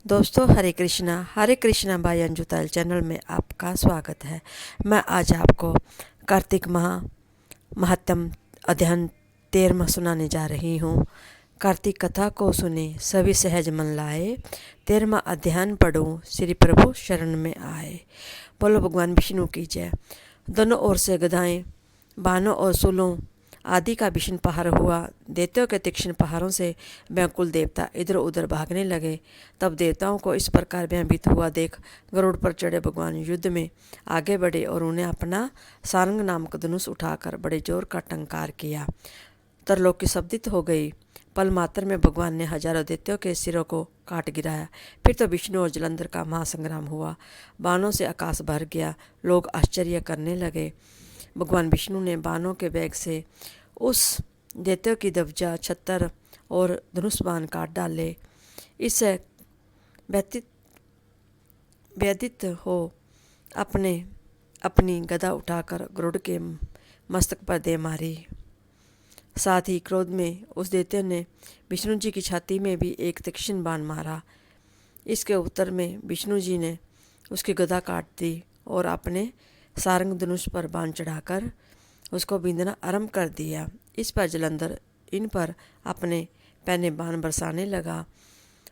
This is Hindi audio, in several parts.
दोस्तों हरे कृष्णा बाई अंजू तायल चैनल में आपका स्वागत है। मैं आज आपको कार्तिक माह महात्म अध्ययन 13वां सुनाने जा रही हूँ। कार्तिक कथा को सुने सभी सहज मन लाए, 13वां अध्ययन पढ़ो श्री प्रभु शरण में आए। बोलो भगवान विष्णु की जय। दोनों ओर से गधाएं, बानों और सूलों आदि का भीषण पहाड़ हुआ। देवताओं के तीक्ष्ण पहाड़ों से व्याकुल देवता इधर उधर भागने लगे। तब देवताओं को इस प्रकार भयभीत हुआ देख गरुड़ पर चढ़े भगवान युद्ध में आगे बढ़े और उन्हें अपना सारंग नामक धनुष उठाकर बड़े जोर का टंकार किया। तरलोकी शब्दित हो गई। पल मात्र में भगवान ने हजारों दैत्यों के सिरों को काट गिराया। फिर तो विष्णु और जलंधर का महासंग्राम हुआ। बाणों से आकाश भर गया। लोग आश्चर्य करने लगे। भगवान विष्णु ने बाणों के वेग से उस दैत्यों की ध्वजा, छत्र और धनुष बाण काट डाले। इससे व्यथित हो अपनी गदा उठाकर गरुड़ के मस्तक पर दे मारी। साथ ही क्रोध में उस दैत्य ने विष्णु जी की छाती में भी एक तीक्ष्ण बाण मारा। इसके उत्तर में विष्णु जी ने उसकी गदा काट दी और अपने सारंग धनुष पर बाण चढ़ाकर उसको बींधना आरंभ कर दिया। इस पर जलंधर इन पर अपने पैने बाण बरसाने लगा।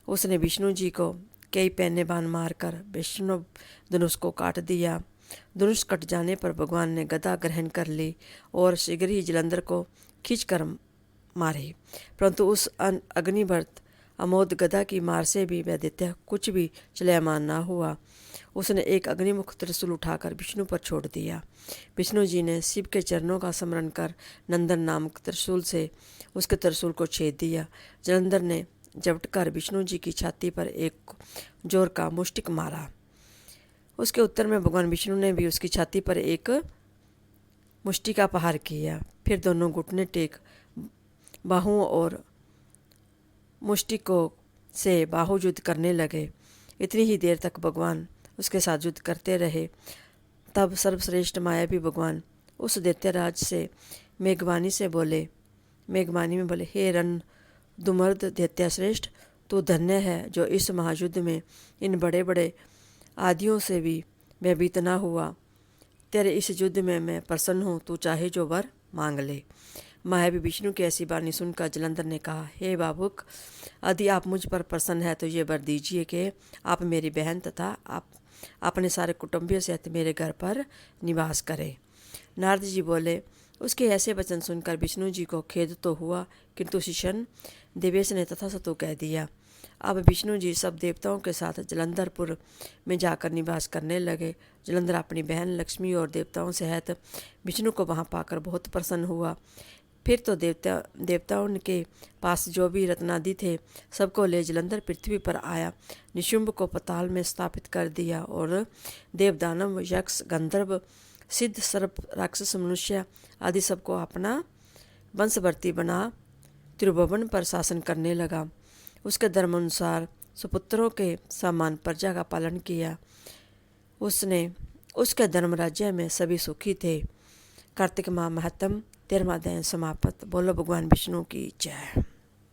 उसने विष्णु जी को कई पैने बाण मारकर विष्णु धनुष को काट दिया। धनुष कट जाने पर भगवान ने गदा ग्रहण कर ली और शीघ्र ही जलंधर को खींचकर मारे। परंतु उस अग्निवर्त अमोद गदा की मार से भी वह दैत्य कुछ भी चलयमान न हुआ। उसने एक अग्निमुख त्रिशूल उठाकर विष्णु पर छोड़ दिया। विष्णु जी ने शिव के चरणों का स्मरण कर नंदन नामक त्रिशूल से उसके त्रिशूल को छेद दिया। जलंधर ने झपटकर विष्णु जी की छाती पर एक जोर का मुष्टिक मारा। उसके उत्तर में भगवान विष्णु ने भी उसकी छाती पर एक मुष्टि का प्रहार किया। फिर दोनों घुटने टेक बाहुओं और मुष्टिकों से बाहु युद्ध करने लगे। इतनी ही देर तक भगवान उसके साथ युद्ध करते रहे। तब सर्वश्रेष्ठ मायावी भगवान उस दैत्यराज से मेघवाणी में बोले, हे रण दुमर्द दैत्यश्रेष्ठ, तू धन्य है जो इस महायुद्ध में इन बड़े बड़े आदियों से भी भयभीत न हुआ। तेरे इस युद्ध में मैं प्रसन्न हूँ, तू चाहे जो वर मांग ले। महावी विष्णु की ऐसी वाणी सुनकर जलंधर ने कहा, हे बाबुक, यदि आप मुझ पर प्रसन्न है तो ये वर दीजिए कि आप मेरी बहन तथा आप अपने सारे कुटुंबियों सहित मेरे घर पर निवास करें। नारद जी बोले, उसके ऐसे वचन सुनकर विष्णु जी को खेद तो हुआ, किंतु शिष्यन देवेश ने तथास्तु कह दिया। अब विष्णु जी सब देवताओं के साथ जलंधरपुर में जाकर निवास करने लगे। जलंधर अपनी बहन लक्ष्मी और देवताओं सहित विष्णु को वहां पाकर बहुत प्रसन्न हुआ। फिर तो देवताओं के पास जो भी रत्नादि थे सबको ले जलंधर पृथ्वी पर आया। निशुंभ को पताल में स्थापित कर दिया और देवदानव, यक्ष, गंधर्व, सिद्ध, सर्प, राक्षस, मनुष्य आदि सबको अपना वंशवर्ती बना त्रिभुवन पर शासन करने लगा। उसके धर्मानुसार सुपुत्रों के समान प्रजा का पालन किया। उसके धर्म राज्य में सभी सुखी थे। कार्तिक माह महात्म 13वां अध्याय समाप्त। बोलो भगवान विष्णु की जय।